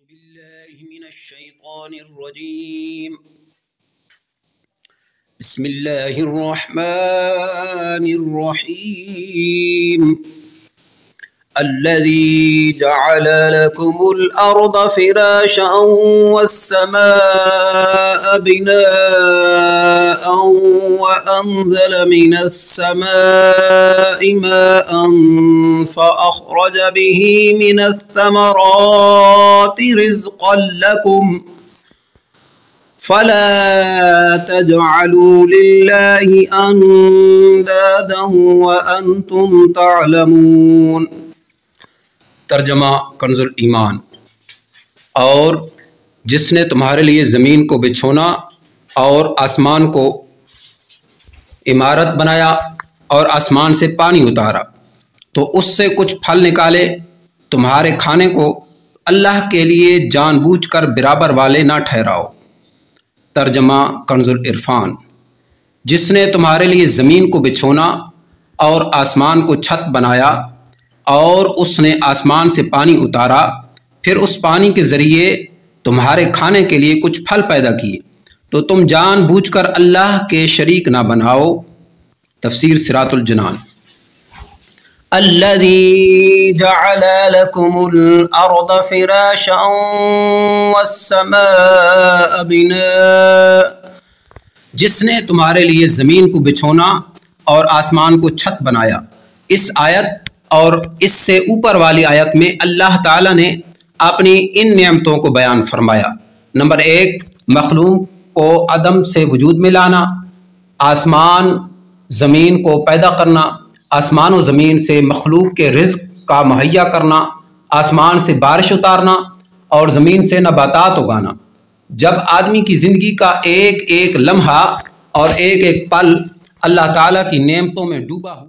بالله من الشيطان الرجيم. بسم الله الرحمن الرحيم. الذي جعل لكم الأرض فراشا والسماء بناء وأنزل من السماء ماء فأخرج به من الثمرات رزقا لكم فلا تجعلوا لله أندادا وأنتم تعلمون. ترجمہ کنز الایمان. اور جس نے تمہارے لیے زمین کو بچھونا اور آسمان کو عمارت بنایا اور آسمان سے پانی اتارا تو اس سے کچھ پھل نکالے، تمہارے کھانے کو اللہ کے لیے جان بوجھ کر برابر والے نہ ٹھہراؤ. ترجمہ کنز العرفان. جس نے تمہارے لیے زمین کو بچھونا اور آسمان کو چھت بنایا اور اس نے آسمان سے پانی اتارا، پھر اس پانی کے ذریعے تمہارے کھانے کے لیے کچھ پھل پیدا کیے، تو تم جان بوجھ کر اللہ کے شریک نہ بناؤ. تفسیر صراط الجنان. الذي جعل لكم الأرض فراشا والسماء بناء. جس نے تمہارے لیے زمین کو بچھونا اور آسمان کو چھت بنایا. اس آیت اور اس سے اوپر والی آیت میں اللہ تعالیٰ نے اپنی ان نعمتوں کو بیان فرمایا. نمبر 1، مخلوق کو عدم سے وجود میں لانا، آسمان زمین کو پیدا کرنا، آسمان و زمین سے مخلوق کے رزق کا مہیا کرنا، آسمان سے بارش اتارنا اور زمین سے نباتات اگانا. جب آدمی کی زندگی کا ایک ایک لمحہ اور ایک ایک پل اللہ تعالیٰ کی نعمتوں میں ڈوبا ہوا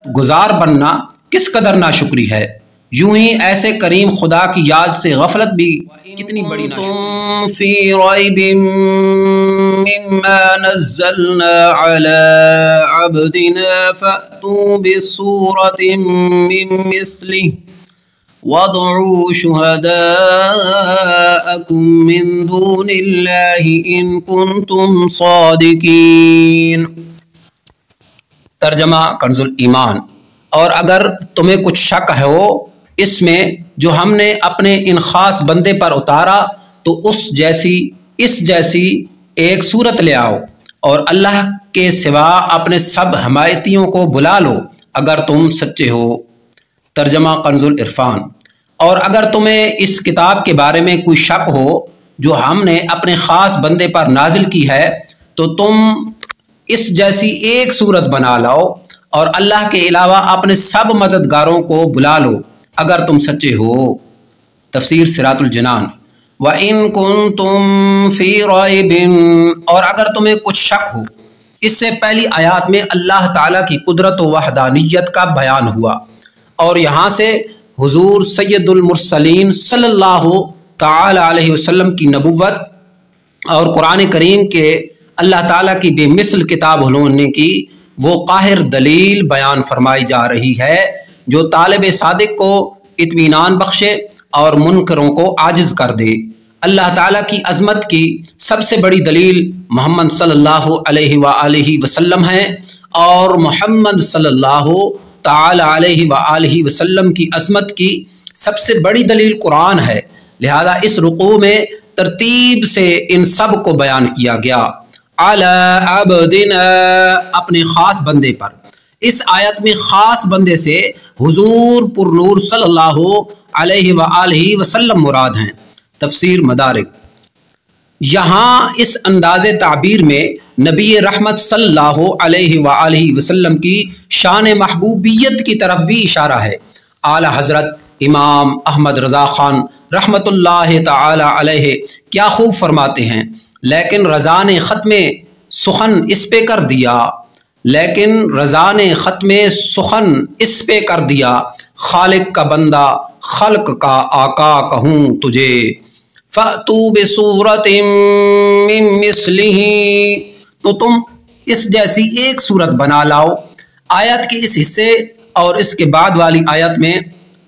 گزار بننا کس قدر ناشکری ہے، یوں ہی ایسے کریم خدا کی یاد سے غفلت بھی کتنی بڑی ناشکری. فی ریب مما نزلنا علی عبدنا فأتوا بسورة من مثلہ وادعوا شہداءکم من دون اللہ ان کنتم صادقین. ترجمہ کنز الایمان. اور اگر تمہیں کچھ شک ہو اس میں جو ہم نے اپنے ان خاص بندے پر اتارا تو اس جیسی ایک صورت لے آؤ اور اللہ کے سوا اپنے سب حمایتیوں کو بلا لو اگر تم سچے ہو. ترجمہ کنز العرفان. اور اگر تمہیں اس کتاب کے بارے میں کوئی شک ہو جو ہم نے اپنے خاص بندے پر نازل کی ہے تو تم اس جیسی ایک صورت بنا لاؤ اور اللہ کے علاوہ اپنے سب مددگاروں کو بلا لو اگر تم سچے ہو. تفسیر صراط الجنان. وَإِن كُنتُم فِي رَيْبٍ. اور اگر تمہیں کچھ شک ہو. اس سے پہلی آیات میں اللہ تعالیٰ کی قدرت و وحدانیت کا بیان ہوا اور یہاں سے حضور سید المرسلین صلی اللہ تعالی علیہ وسلم کی نبوت اور قرآن کریم کے اللہ تعالیٰ کی بے مثل کتاب ہونے کی وہ قاہر دلیل بیان فرمائی جا رہی ہے جو طالب صادق کو اطمینان بخشے اور منکروں کو عاجز کر دے. اللہ تعالیٰ کی عظمت کی سب سے بڑی دلیل محمد صلی اللہ علیہ وآلہ وسلم ہے اور محمد صلی اللہ تعالی علیہ وآلہ وسلم کی عظمت کی سب سے بڑی دلیل قرآن ہے. لہذا اس رکوع میں ترتیب سے ان سب کو بیان کیا گیا. علی عبدنا، اپنے خاص بندے پر. اس آیت میں خاص بندے سے حضور پر نور صلی اللہ علیہ وآلہ وسلم مراد ہیں. تفسیر مدارک. یہاں اس انداز تعبیر میں نبی رحمت صلی اللہ علیہ وآلہ وسلم کی شان محبوبیت کی طرف بھی اشارہ ہے. اعلیٰ حضرت امام احمد رضا خان رحمت اللہ تعالی علیہ کیا خوب فرماتے ہیں، لیکن رضا نے ختم سخن اس پہ کر دیا خالق کا بندہ خلق کا آقا کہوں تجھے. فَأْتُوا بِصُورَةٍ مِّن مِّثْلِهِ. تو تم اس جیسی ایک صورت بنا لاؤ. آیت کے اس حصے اور اس کے بعد والی آیت میں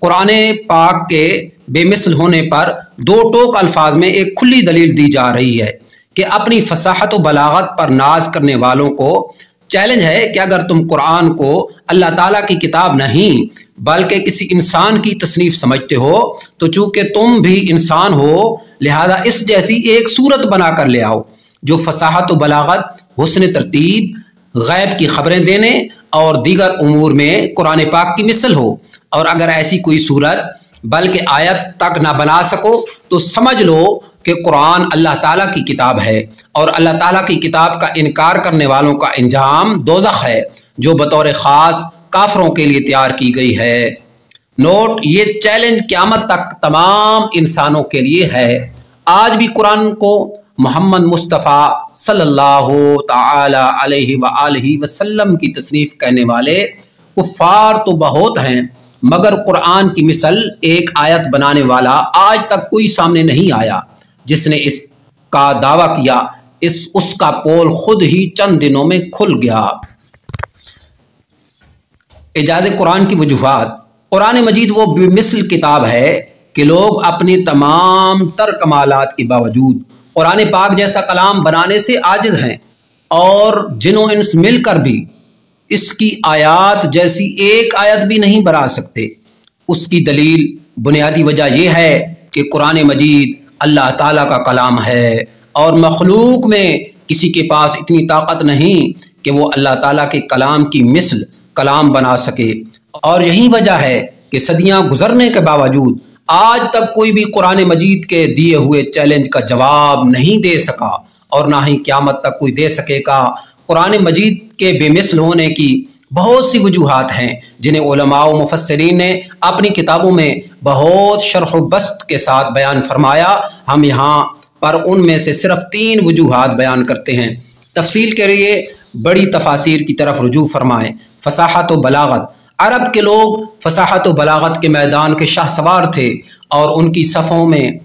कुरान पाक के बेमिसल होने पर दो टोक अल्फाज में एक खुली दलील दी जा रही है कि अपनी फसाहत व बलागत पर नाज करने वालों को चैलेंज है कि अगर तुम कुरान को अल्लाह ताला की किताब नहीं बल्कि किसी इंसान की तसनीफ समझते हो तो चूंकि तुम भी इंसान हो लिहाजा इस जैसी एक सूरत बना कर ले आओ जो फसाहत व बलागत, हुस्न तरतीब, गैब की खबरें देने और दीगर उमूर में कुरान पाक की मिसल हो। और अगर ऐसी कोई सूरत बल्कि आयत तक ना बना सको तो समझ लो कि कुरान अल्लाह ताला की किताब है और अल्लाह ताला की किताब का इनकार करने वालों का इंजाम दोज़ख है जो बतौर ख़ास काफरों के लिए तैयार की गई है। नोट, ये चैलेंज क़यामत तक तमाम इंसानों के लिए है। आज भी कुरान को मोहम्मद मुस्तफ़ा सल्लल्लाहु ताला अलैहि व आलिहि वसल्लम की तसनीफ़ करने वाले कुफ़ार तो बहुत हैं, मगर कुरान की मिसल एक आयत बनाने वाला आज तक कोई सामने नहीं आया जिसने इसका दावा किया। उसका पोल खुद ही चंद दिनों में खुल गया। इजाज़ कुरान की वजूहात। कुरान मजीद वो बेमिसल किताब है कि लोग अपनी तमाम तर कमालात के बावजूद कुरान पाक जैसा कलाम बनाने से आजिज़ हैं और जिन्हों इंस मिलकर भी इसकी आयत जैसी एक आयत भी नहीं बना सकते। उसकी दलील बुनियादी वजह यह है कि कुरान मजीद अल्लाह ताला का कलाम है और मखलूक में किसी के पास इतनी ताकत नहीं कि वो अल्लाह ताला के कलाम की मिसल कलाम बना सके। और यही वजह है कि सदियां गुजरने के बावजूद आज तक कोई भी कुरान मजीद के दिए हुए चैलेंज का जवाब नहीं दे सका और ना ही क़यामत तक कोई दे सकेगा। कुरान मजीद के बेमिसल होने की बहुत सी वजूहात हैं जिन्हें उलमा व मुफस्सिरीन ने अपनी किताबों में बहुत शरह बस्त के साथ बयान फरमाया। हम यहाँ पर उनमें से सिर्फ 3 वजूहात बयान करते हैं। तफसील के लिए बड़ी तफासिर की तरफ रुजू फरमाएँ। फसाहत व बलागत। अरब के लोग फसाहत व बलागत के मैदान के शाहसवार थे और उनकी सफ़ों में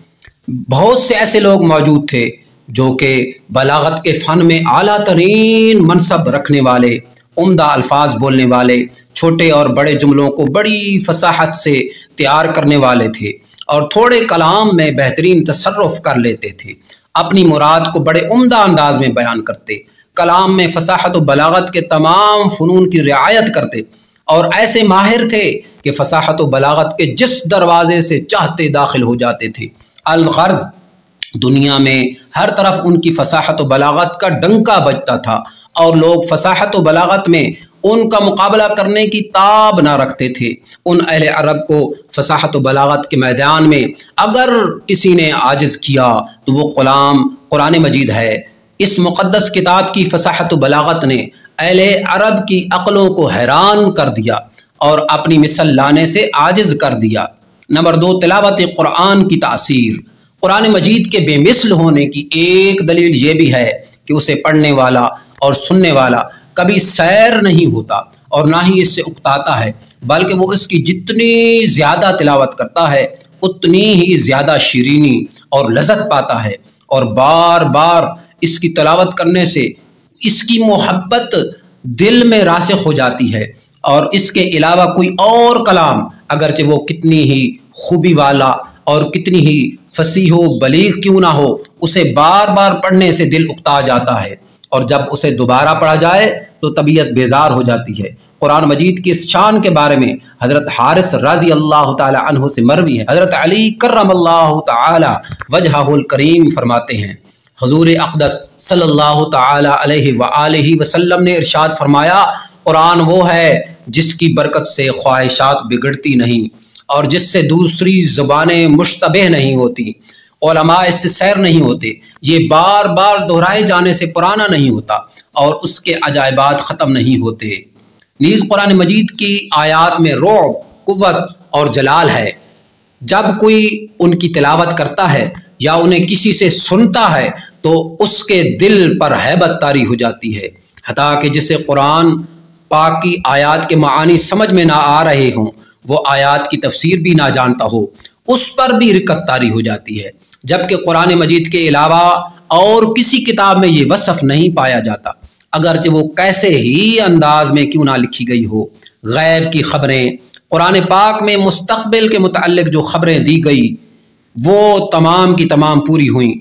बहुत से ऐसे लोग मौजूद थे जो कि बलागत के फ़न में आला तरीन मनसब रखने वाले, उम्दा अल्फाज बोलने वाले, छोटे और बड़े जुमलों को बड़ी फसाहत से तैयार करने वाले थे और थोड़े कलाम में बेहतरीन तसर्रुफ़ कर लेते थे। अपनी मुराद को बड़े उम्दा अंदाज में बयान करते, कलाम में फसाहत व बलागत के तमाम फ़नून की रियायत करते और ऐसे माहिर थे कि फसाहत व बलागत के जिस दरवाज़े से चाहते दाखिल हो जाते थे। अलगर्ज़ दुनिया में हर तरफ उनकी फसाहत व बलागत का डंका बजता था और लोग फसाहत व बलागत में उनका मुकाबला करने की ताब ना रखते थे। उन अहले अरब को फसाहत व बलागत के मैदान में अगर किसी ने आजिज़ किया तो वो कुरान मजीद है। इस मुक़द्दस किताब की फसाहत व बलागत ने अहले अरब की अक़लों को हैरान कर दिया और अपनी मिसल लाने से आजिज़ कर दिया। नंबर 2, तिलावत कुरान की तासीर। कुरान मजीद के बेमिसल होने की एक दलील ये भी है कि उसे पढ़ने वाला और सुनने वाला कभी सैर नहीं होता और ना ही इससे उकताता है, बल्कि वो इसकी जितनी ज़्यादा तिलावत करता है उतनी ही ज़्यादा शीरीनी और लज़्ज़त पाता है और बार बार इसकी तिलावत करने से इसकी मोहब्बत दिल में रासिख हो जाती है और इसके अलावा कोई और कलाम अगरचे वो कितनी ही खूबी वाला और कितनी ही फसीह बलीग क्यों ना हो, उसे बार बार पढ़ने से दिल उकता जाता है और जब उसे दोबारा पढ़ा जाए तो तबीयत बेजार हो जाती है। कुरान मजीद की इस शान के बारे में हज़रत हारिस रज़ी अल्लाह ताला अन्हु से मरवी है। हज़रत अली कर्रमल्लाहु ताला वजहुल करीम फरमाते हैं, हुज़ूर अक़दस सल्लल्लाहु ताला अलैहि व आलिहि वसल्लम ने इरशाद फरमाया, कुरान वो है जिसकी बरकत से ख्वाहिशात बिगड़ती नहीं और जिससे दूसरी ज़ुबानें मुश्तबह नहीं होती, उलमा इससे सैर नहीं होते, ये बार बार दोहराए जाने से पुराना नहीं होता और उसके अजायबात ख़त्म नहीं होते। नीज़ कुरान मजीद की आयात में रुअब, कुव्वत और जलाल है। जब कोई उनकी तिलावत करता है या उन्हें किसी से सुनता है तो उसके दिल पर हैबत तारी हो जाती है, हता कि जिसे कुरान पाक की आयात के मानी समझ में ना आ रहे हों, वो आयात की तफसीर भी ना जानता हो, उस पर भी रिक्कत तारी हो जाती है। जबकि कुरान मजीद के अलावा और किसी किताब में ये वसफ़ नहीं पाया जाता, अगरचे वो कैसे ही अंदाज में क्यों ना लिखी गई हो। गैब की खबरें, قرآن پاک میں مستقبل کے متعلق جو خبریں دی گئی وہ تمام کی تمام پوری ہوئیں۔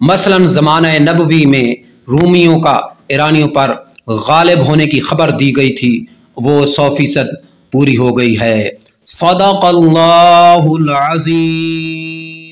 مثلاً زمانہ نبوی میں رومیوں کا ایرانیوں پر غالب ہونے کی خبر دی گئی تھی، وہ 100% پوری ہو گئی ہے۔ صدق اللہ العظیم۔